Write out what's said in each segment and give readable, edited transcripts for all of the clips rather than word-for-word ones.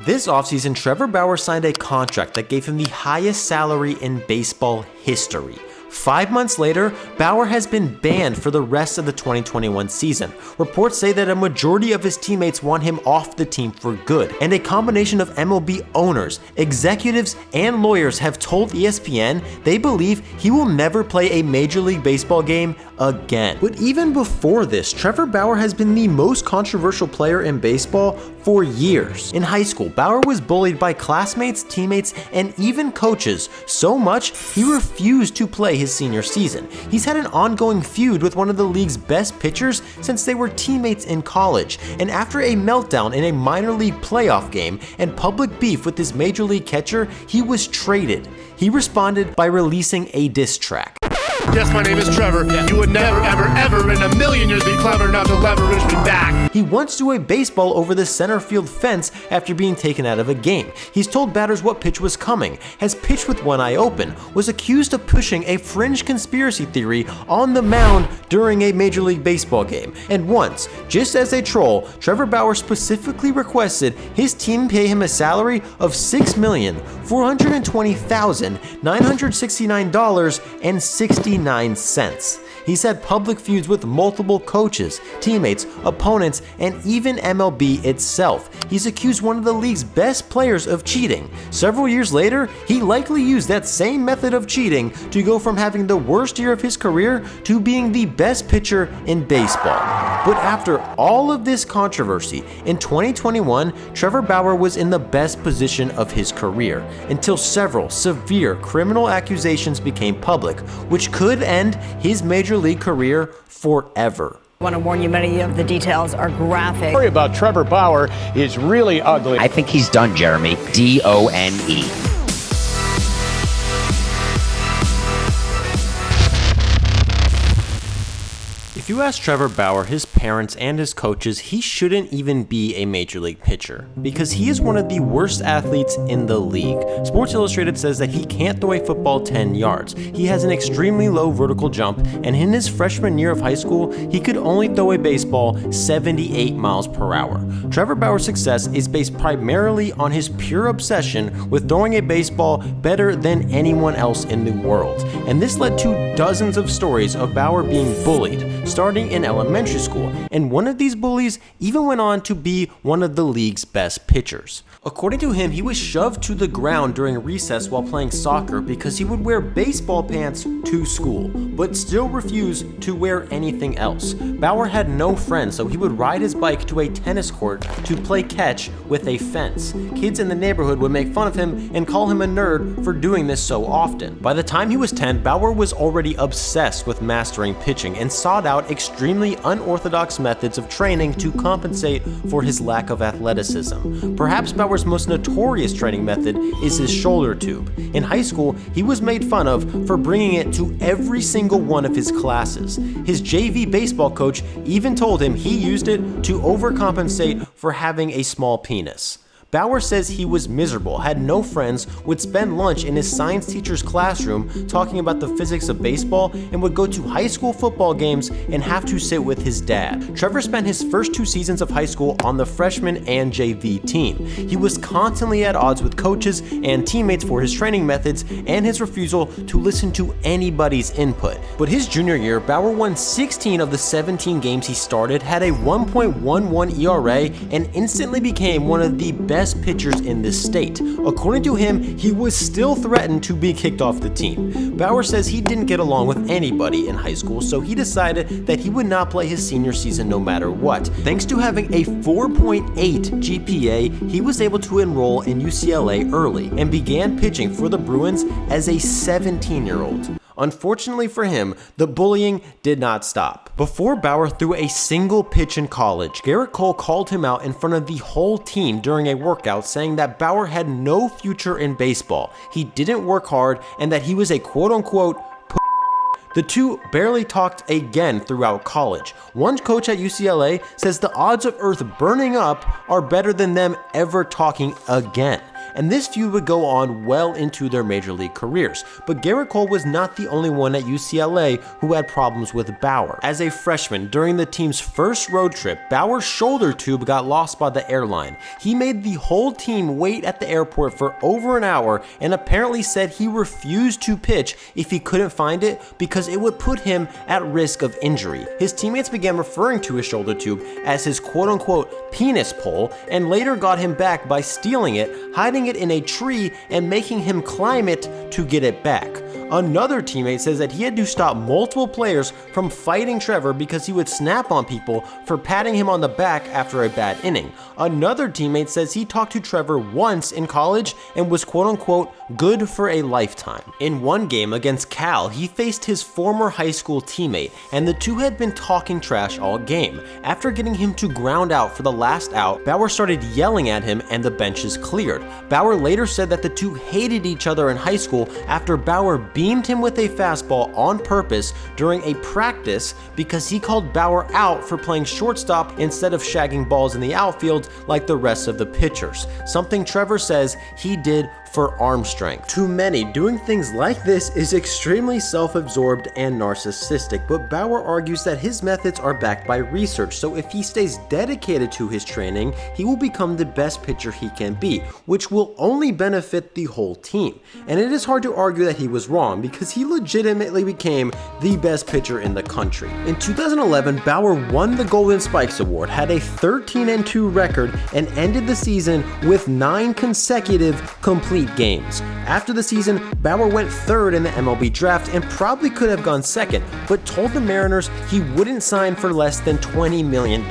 This offseason, Trevor Bauer signed a contract that gave him the highest salary in baseball history. 5 months later, Bauer has been banned for the rest of the 2021 season. Reports say that a majority of his teammates want him off the team for good, and a combination of MLB owners, executives, and lawyers have told ESPN they believe he will never play a Major League Baseball game again. But even before this, Trevor Bauer has been the most controversial player in baseball for years. In high school, Bauer was bullied by classmates, teammates, and even coaches so much he refused to play his senior season. He's had an ongoing feud with one of the league's best pitchers since they were teammates in college, and after a meltdown in a minor league playoff game and public beef with his major league catcher, he was traded. He responded by releasing a diss track. Yes, my name is Trevor. You would never, ever, ever in a million years be clever enough to leverage me back. He once threw a baseball over the center field fence after being taken out of a game. He's told batters what pitch was coming, has pitched with one eye open, was accused of pushing a fringe conspiracy theory on the mound during a Major League Baseball game. And once, just as a troll, Trevor Bauer specifically requested his team pay him a salary of $6,420,969.69. He's had public feuds with multiple coaches, teammates, opponents, and even MLB itself. He's accused one of the league's best players of cheating. Several years later, he likely used that same method of cheating to go from having the worst year of his career to being the best pitcher in baseball. But after all of this controversy, in 2021, Trevor Bauer was in the best position of his career until several severe criminal accusations became public, which could end his major league career forever. I want to warn you, many of the details are graphic. The story about Trevor Bauer is really ugly. I think he's done, Jeremy. D-O-N-E. If you ask Trevor Bauer, his parents, and his coaches, he shouldn't even be a major league pitcher because he is one of the worst athletes in the league. Sports Illustrated says that he can't throw a football 10 yards. He has an extremely low vertical jump, and in his freshman year of high school, he could only throw a baseball 78 miles per hour. Trevor Bauer's success is based primarily on his pure obsession with throwing a baseball better than anyone else in the world. And this led to dozens of stories of Bauer being bullied, starting in elementary school, and one of these bullies even went on to be one of the league's best pitchers. According to him, he was shoved to the ground during recess while playing soccer because he would wear baseball pants to school, but still refused to wear anything else. Bauer had no friends, so he would ride his bike to a tennis court to play catch with a fence. Kids in the neighborhood would make fun of him and call him a nerd for doing this so often. By the time he was 10, Bauer was already obsessed with mastering pitching and sought out extremely unorthodox methods of training to compensate for his lack of athleticism. Perhaps Bauer's most notorious training method is his shoulder tube. In high school, he was made fun of for bringing it to every single one of his classes. His JV baseball coach even told him he used it to overcompensate for having a small penis. Bauer says he was miserable, had no friends, would spend lunch in his science teacher's classroom talking about the physics of baseball, and would go to high school football games and have to sit with his dad. Trevor spent his first 2 seasons of high school on the freshman and JV team. He was constantly at odds with coaches and teammates for his training methods and his refusal to listen to anybody's input. But his junior year, Bauer won 16 of the 17 games he started, had a 1.11 ERA, and instantly became one of the best pitchers in this state. According to him, he was still threatened to be kicked off the team. Bauer says he didn't get along with anybody in high school, so he decided that he would not play his senior season no matter what. Thanks to having a 4.8 GPA, he was able to enroll in UCLA early and began pitching for the Bruins as a 17-year-old. Unfortunately for him, the bullying did not stop. Before Bauer threw a single pitch in college, Garrett Cole called him out in front of the whole team during a workout, saying that Bauer had no future in baseball, he didn't work hard, and that he was a quote-unquote The two barely talked again throughout college. One coach at UCLA says the odds of Earth burning up are better than them ever talking again. and this feud would go on well into their major league careers. But Garrett Cole was not the only one at UCLA who had problems with Bauer. As a freshman, during the team's first road trip, Bauer's shoulder tube got lost by the airline. He made the whole team wait at the airport for over an hour and apparently said he refused to pitch if he couldn't find it because it would put him at risk of injury. His teammates began referring to his shoulder tube as his quote-unquote penis pole and later got him back by stealing it, hiding it in a tree, and making him climb it to get it back. Another teammate says that he had to stop multiple players from fighting Trevor because he would snap on people for patting him on the back after a bad inning. Another teammate says he talked to Trevor once in college and was quote-unquote good for a lifetime. In one game against Cal, he faced his former high school teammate, and the two had been talking trash all game. After getting him to ground out for the last out, Bauer started yelling at him and the benches cleared. Bauer later said that the two hated each other in high school after Bauer beamed him with a fastball on purpose during a practice because he called Bauer out for playing shortstop instead of shagging balls in the outfield like the rest of the pitchers, something Trevor says he did for arm strength. To many, doing things like this is extremely self-absorbed and narcissistic, but Bauer argues that his methods are backed by research, so if he stays dedicated to his training, he will become the best pitcher he can be, which will only benefit the whole team. And it is hard to argue that he was wrong, because he legitimately became the best pitcher in the country. In 2011, Bauer won the Golden Spikes Award, had a 13-2 record, and ended the season with 9 consecutive complete games. After the season, Bauer went third in the MLB draft and probably could have gone second, but told the Mariners he wouldn't sign for less than $20 million,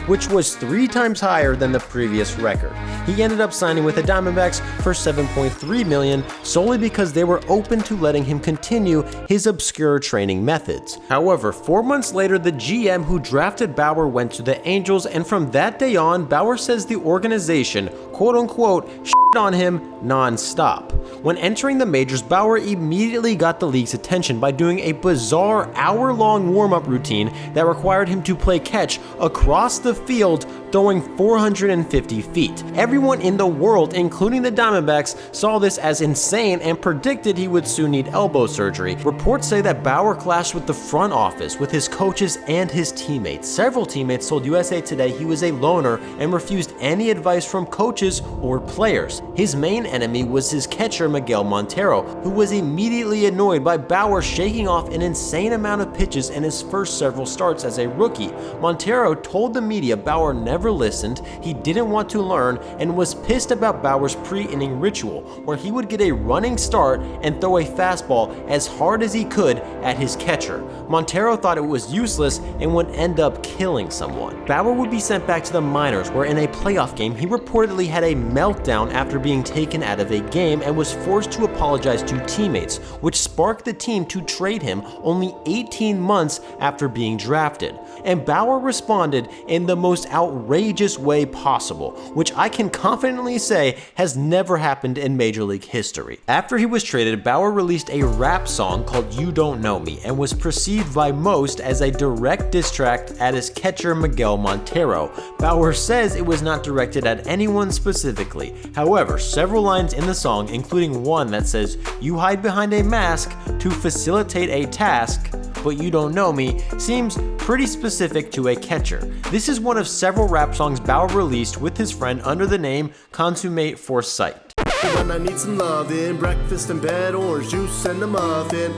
which was 3 times higher than the previous record. He ended up signing with the Diamondbacks for $7.3 million solely because they were open to letting him continue his obscure training methods. However, 4 months later, the GM who drafted Bauer went to the Angels, and from that day on, Bauer says the organization, quote-unquote, on him non-stop. When entering the majors, Bauer immediately got the league's attention by doing a bizarre hour-long warm-up routine that required him to play catch across the field, throwing 450 feet. Everyone in the world, including the Diamondbacks, saw this as insane and predicted he would soon need elbow surgery. Reports say that Bauer clashed with the front office, with his coaches and his teammates. Several teammates told USA Today he was a loner and refused any advice from coaches or players. His main enemy was his catcher Miguel Montero, who was immediately annoyed by Bauer shaking off an insane amount of pitches in his first several starts as a rookie. Montero told the media Bauer never listened, he didn't want to learn, and was pissed about Bauer's pre-inning ritual, where he would get a running start and throw a fastball as hard as he could at his catcher. Montero thought it was useless and would end up killing someone. Bauer would be sent back to the minors, where in a playoff game he reportedly had a meltdown after being taken out of a game and was forced to apologize to teammates, which sparked the team to trade him only 18 months after being drafted. And Bauer responded in the most outrageous way possible, which I can confidently say has never happened in Major League history. After he was traded, Bauer released a rap song called You Don't Know Me and was perceived by most as a direct diss track at his catcher Miguel Montero. Bauer says it was not directed at anyone specifically. However, several lines in the song, including one that says, "You hide behind a mask to facilitate a task, but you don't know me," seems pretty specific to a catcher. This is one of several rap songs Bauer released with his friend under the name Consummate Foresight. When I need some loving, breakfast in bed, orange juice and a muffin,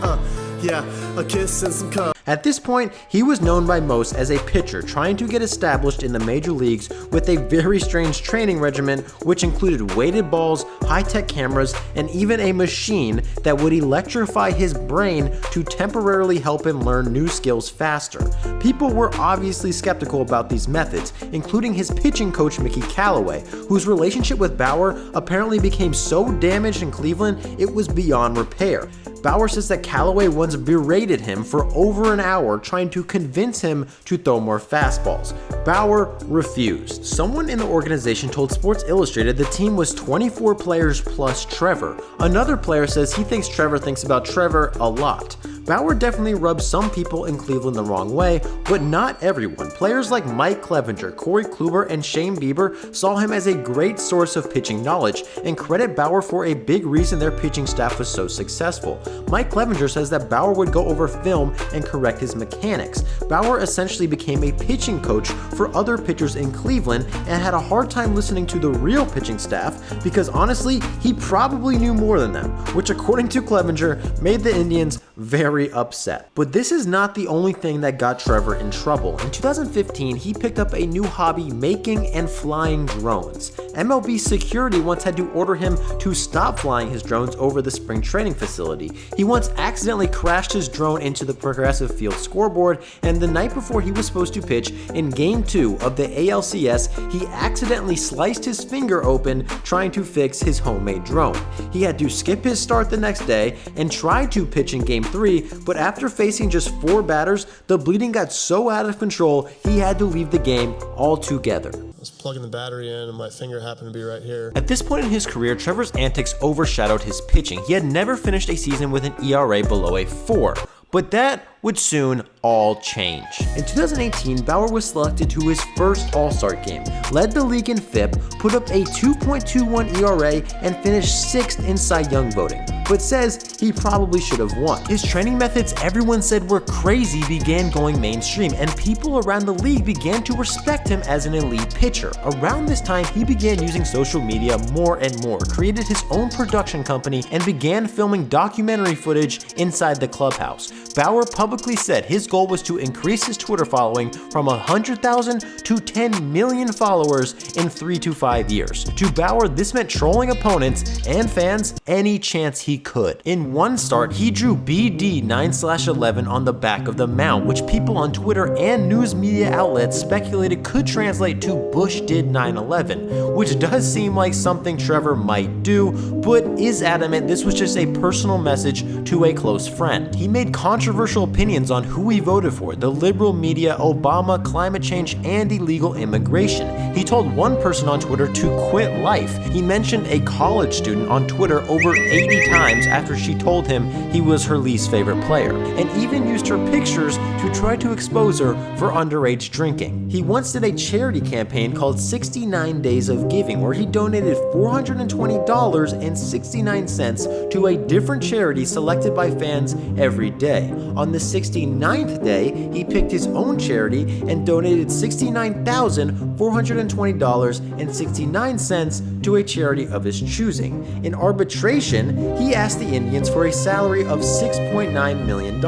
yeah, a kiss and some cup. At this point, he was known by most as a pitcher trying to get established in the major leagues with a very strange training regimen which included weighted balls, high-tech cameras, and even a machine that would electrify his brain to temporarily help him learn new skills faster. People were obviously skeptical about these methods, including his pitching coach Mickey Callaway, whose relationship with Bauer apparently became so damaged in Cleveland it was beyond repair. Bauer says that Callaway once berated him for over an hour trying to convince him to throw more fastballs. Bauer refused. Someone in the organization told Sports Illustrated the team was 24 players plus Trevor. Another player says he thinks Trevor thinks about Trevor a lot. Bauer definitely rubbed some people in Cleveland the wrong way, but not everyone. Players like Mike Clevenger, Corey Kluber, and Shane Bieber saw him as a great source of pitching knowledge and credit Bauer for a big reason their pitching staff was so successful. Mike Clevenger says that Bauer would go over film and correct his mechanics. Bauer essentially became a pitching coach for other pitchers in Cleveland and had a hard time listening to the real pitching staff because honestly, he probably knew more than them, which according to Clevenger made the Indians very upset. But this is not the only thing that got Trevor in trouble. In 2015, he picked up a new hobby, making and flying drones. MLB security once had to order him to stop flying his drones over the spring training facility. He once accidentally crashed his drone into the Progressive Field scoreboard, and the night before he was supposed to pitch in Game 2 of the ALCS, he accidentally sliced his finger open trying to fix his homemade drone. He had to skip his start the next day and try to pitch in Game 3, but after facing just 4 batters, the bleeding got so out of control, he had to leave the game altogether. I was plugging the battery in and my finger happened to be right here. At this point in his career, Trevor's antics overshadowed his pitching. He had never finished a season with an ERA below a 4. But that would soon all change. In 2018, Bauer was selected to his first All-Star game, led the league in FIP, put up a 2.21 ERA, and finished 6th in Cy Young voting, but says he probably should have won. His training methods everyone said were crazy began going mainstream, and people around the league began to respect him as an elite pitcher. Around this time, he began using social media more and more, created his own production company, and began filming documentary footage inside the clubhouse. Bauer publicly said his goal was to increase his Twitter following from 100,000 to 10 million followers in 3 to 5 years. To Bauer, this meant trolling opponents and fans any chance he could. In one start, he drew BD 9/11 on the back of the mound, which people on Twitter and news media outlets speculated could translate to Bush did 9/11, which does seem like something Trevor might do, but is adamant this was just a personal message to a close friend. He made controversial opinions on who he voted for, the liberal media, Obama, climate change, and illegal immigration. He told one person on Twitter to quit life. He mentioned a college student on Twitter over 80 times after she told him he was her least favorite player, and even used her pictures to try to expose her for underage drinking. He once did a charity campaign called 69 Days of Giving, where he donated $420.69 to a different charity selected by fans every day. On the 69th day, he picked his own charity and donated $69,420.69 to a charity of his choosing. In arbitration, he asked the Indians for a salary of $6.9 million.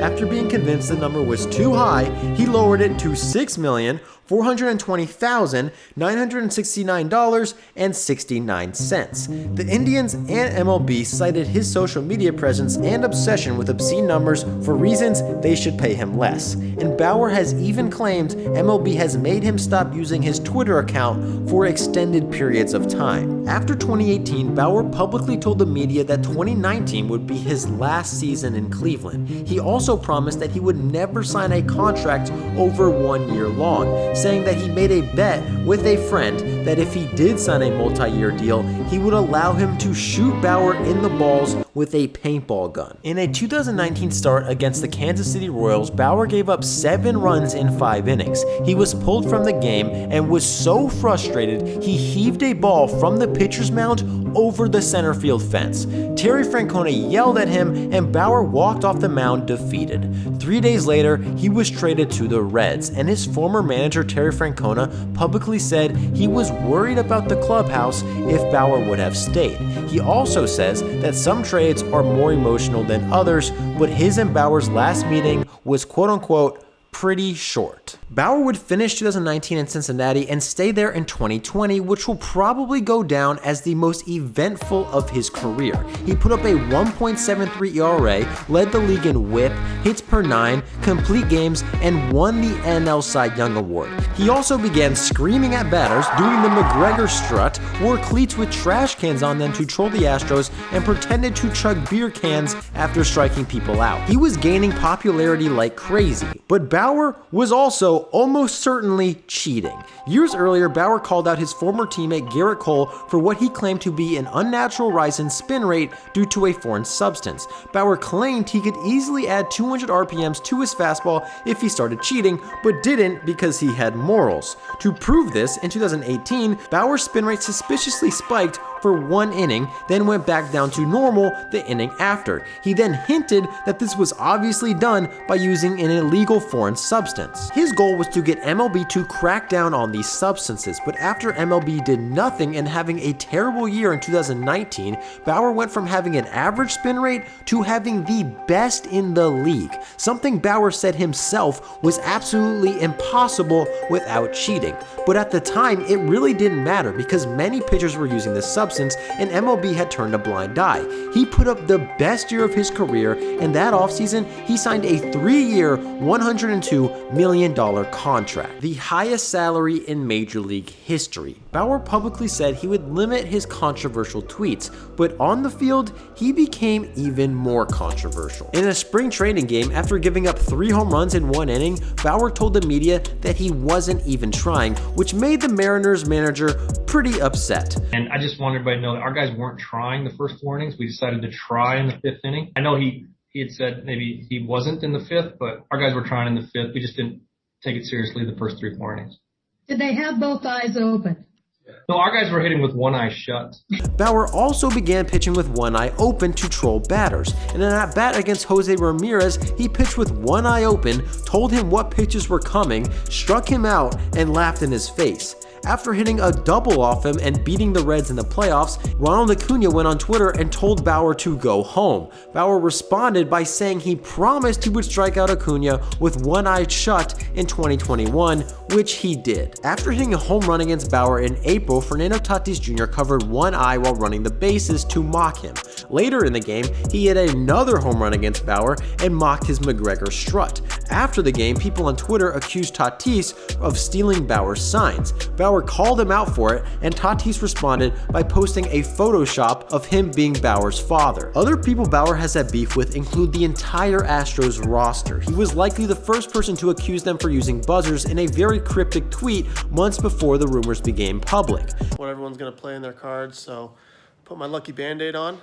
After being convinced the number was too high, he lowered it to $6,420,969.69. The Indians and MLB cited his social media presence and obsession with obscene numbers for reasons they should pay him less. And Bauer has even claimed MLB has made him stop using his Twitter account for extended periods of time. After 2018, Bauer publicly told the media that 2019 would be his last season in Cleveland. He also promised that he would never sign a contract over 1 year long, saying that he made a bet with a friend that if he did sign a multi-year deal, he would allow him to shoot Bauer in the balls with a paintball gun. In a 2019 start against the Kansas City Royals, Bauer gave up 7 runs in 5 innings. He was pulled from the game and was so frustrated he heaved a ball from the pitcher's mound over the center field fence. Terry Francona yelled at him and Bauer walked off the mound defeated. 3 days later, he was traded to the Reds, and his former manager Terry Francona publicly said he was worried about the clubhouse if Bauer would have stayed. He also says that some trades are more emotional than others, but his and Bauer's last meeting was quote-unquote pretty short. Bauer would finish 2019 in Cincinnati and stay there in 2020, which will probably go down as the most eventful of his career. He put up a 1.73 ERA, led the league in WHIP, hits per 9, complete games, and won the NL Cy Young Award. He also began screaming at batters, doing the McGregor strut, wore cleats with trash cans on them to troll the Astros, and pretended to chug beer cans after striking people out. He was gaining popularity like crazy, but Bauer was also almost certainly cheating. Years earlier, Bauer called out his former teammate Garrett Cole for what he claimed to be an unnatural rise in spin rate due to a foreign substance. Bauer claimed he could easily add 200 RPMs to his fastball if he started cheating, but didn't because he had morals. To prove this, in 2018, Bauer's spin rate suspiciously spiked for 1 inning, then went back down to normal the inning after. He then hinted that this was obviously done by using an illegal foreign substance. His goal was to get MLB to crack down on these substances, but after MLB did nothing and having a terrible year in 2019, Bauer went from having an average spin rate to having the best in the league, something Bauer said himself was absolutely impossible without cheating. But at the time, it really didn't matter because many pitchers were using this substance and MLB had turned a blind eye. He put up the best year of his career, and that offseason, he signed a 3-year, $102 million contract, the highest salary in Major League history. Bauer publicly said he would limit his controversial tweets, but on the field, he became even more controversial. In a spring training game, after giving up 3 home runs in 1 inning, Bauer told the media that he wasn't even trying, which made the Mariners manager pretty upset. And I just want everybody to know that our guys weren't trying the first 4 innings. We decided to try in the 5th inning. I know he had said maybe he wasn't in the 5th, but our guys were trying in the 5th. We just didn't take it seriously the first 3-4 innings. Did they have both eyes open? No, our guys were hitting with one eye shut. Bauer also began pitching with one eye open to troll batters. In an at-bat against Jose Ramirez, he pitched with one eye open, told him what pitches were coming, struck him out, and laughed in his face. After hitting a double off him and beating the Reds in the playoffs, Ronald Acuna went on Twitter and told Bauer to go home. Bauer responded by saying he promised he would strike out Acuna with one eye shut in 2021, which he did. After hitting a home run against Bauer in April, Fernando Tatis Jr. covered one eye while running the bases to mock him. Later in the game, he hit another home run against Bauer and mocked his McGregor strut. After the game, people on Twitter accused Tatis of stealing Bauer's signs. Bauer called him out for it, and Tatis responded by posting a Photoshop of him being Bauer's father. Other people Bauer has had beef with include the entire Astros roster. He was likely the first person to accuse them for using buzzers in a very cryptic tweet months before the rumors became public. What everyone's going to play in their cards, so put my lucky Band-Aid on.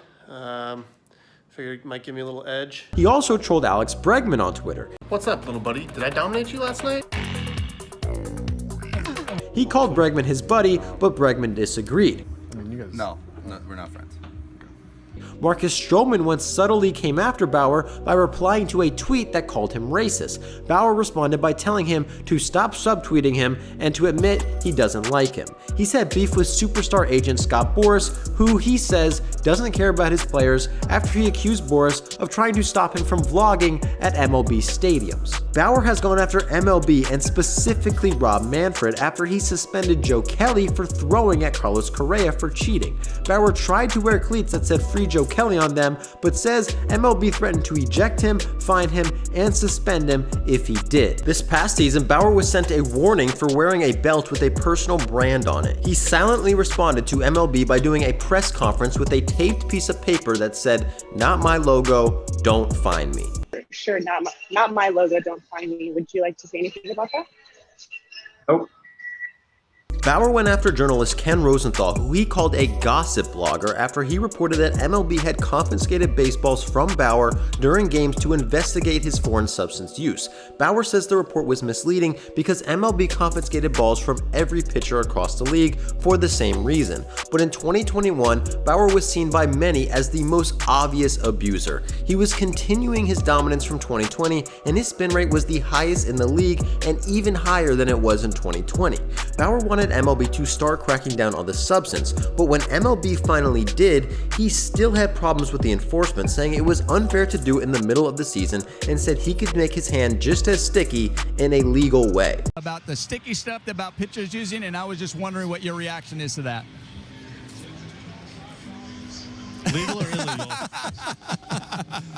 Figured it might give me a little edge. He also trolled Alex Bregman on Twitter. What's up, little buddy? Did I dominate you last night? He called Bregman his buddy, but Bregman disagreed. No, we're not friends. Marcus Stroman once subtly came after Bauer by replying to a tweet that called him racist. Bauer responded by telling him to stop subtweeting him and to admit he doesn't like him. He's had beef with superstar agent Scott Boras, who he says doesn't care about his players after he accused Boras of trying to stop him from vlogging at MLB stadiums. Bauer has gone after MLB and specifically Rob Manfred after he suspended Joe Kelly for throwing at Carlos Correa for cheating. Bauer tried to wear cleats that said "Free Joe Kelly" on them, but says MLB threatened to eject him, fine him, and suspend him if he did. This past season, Bauer was sent a warning for wearing a belt with a personal brand on it. He silently responded to MLB by doing a press conference with a taped piece of paper that said, "Not my logo, don't find me." Sure, not my logo, don't find me. Would you like to say anything about that? Nope. Bauer went after journalist Ken Rosenthal, who he called a gossip blogger, after he reported that MLB had confiscated baseballs from Bauer during games to investigate his foreign substance use. Bauer says the report was misleading because MLB confiscated balls from every pitcher across the league for the same reason. But in 2021, Bauer was seen by many as the most obvious abuser. He was continuing his dominance from 2020, and his spin rate was the highest in the league and even higher than it was in 2020. Bauer wanted wanted MLB to start cracking down on the substance, but when MLB finally did, he still had problems with the enforcement, saying it was unfair to do it in the middle of the season and said he could make his hand just as sticky in a legal way. About the sticky stuff about pitchers using, and I was just wondering what your reaction is to that. Legal or illegal?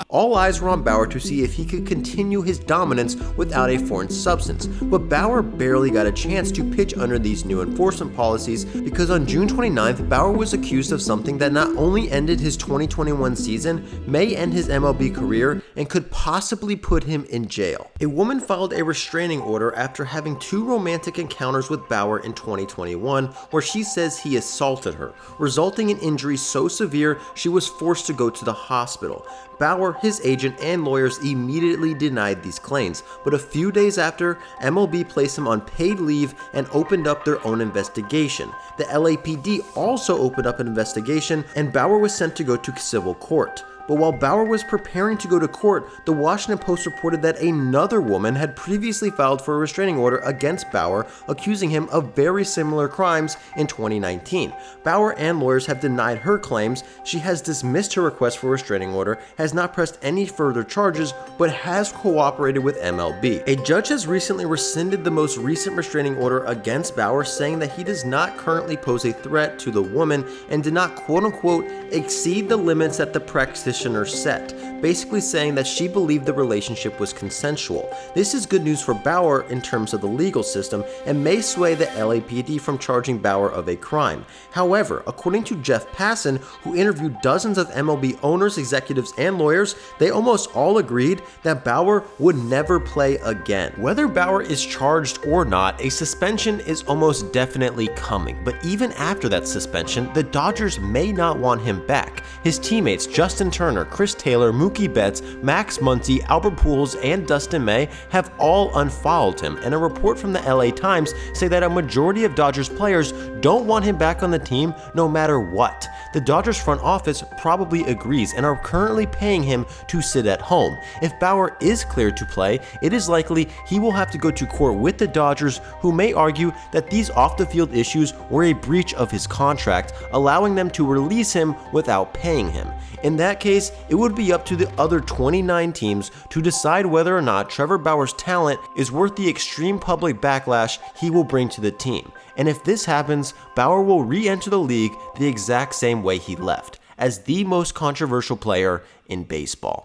All eyes were on Bauer to see if he could continue his dominance without a foreign substance, but Bauer barely got a chance to pitch under these new enforcement policies because on June 29th, Bauer was accused of something that not only ended his 2021 season, may end his MLB career, and could possibly put him in jail. A woman filed a restraining order after having 2 romantic encounters with Bauer in 2021, where she says he assaulted her, resulting in injuries so severe she was forced to go to the hospital. Bauer, his agent, and lawyers immediately denied these claims, but a few days after, MLB placed him on paid leave and opened up their own investigation. The LAPD also opened up an investigation, and Bauer was sent to go to civil court. But while Bauer was preparing to go to court, the Washington Post reported that another woman had previously filed for a restraining order against Bauer, accusing him of very similar crimes in 2019. Bauer and lawyers have denied her claims. She has dismissed her request for a restraining order, has not pressed any further charges, but has cooperated with MLB. A judge has recently rescinded the most recent restraining order against Bauer, saying that he does not currently pose a threat to the woman and did not quote-unquote exceed the limits that the practitioner set, basically saying that she believed the relationship was consensual. This is good news for Bauer in terms of the legal system and may sway the LAPD from charging Bauer of a crime. However, according to Jeff Passan, who interviewed dozens of MLB owners, executives, and lawyers, they almost all agreed that Bauer would never play again. Whether Bauer is charged or not, a suspension is almost definitely coming, but even after that suspension, the Dodgers may not want him back. His teammates Justin Turner, Chris Taylor, Mookie Betts, Max Muncy, Albert Pujols, and Dustin May have all unfollowed him, and a report from the LA Times say that a majority of Dodgers players don't want him back on the team no matter what. The Dodgers front office probably agrees and are currently paying him to sit at home. If Bauer is cleared to play, it is likely he will have to go to court with the Dodgers, who may argue that these off-the-field issues were a breach of his contract, allowing them to release him without paying him. In that case, it would be up to the other 29 teams to decide whether or not Trevor Bauer's talent is worth the extreme public backlash he will bring to the team. And if this happens, Bauer will re-enter the league the exact same way he left, as the most controversial player in baseball.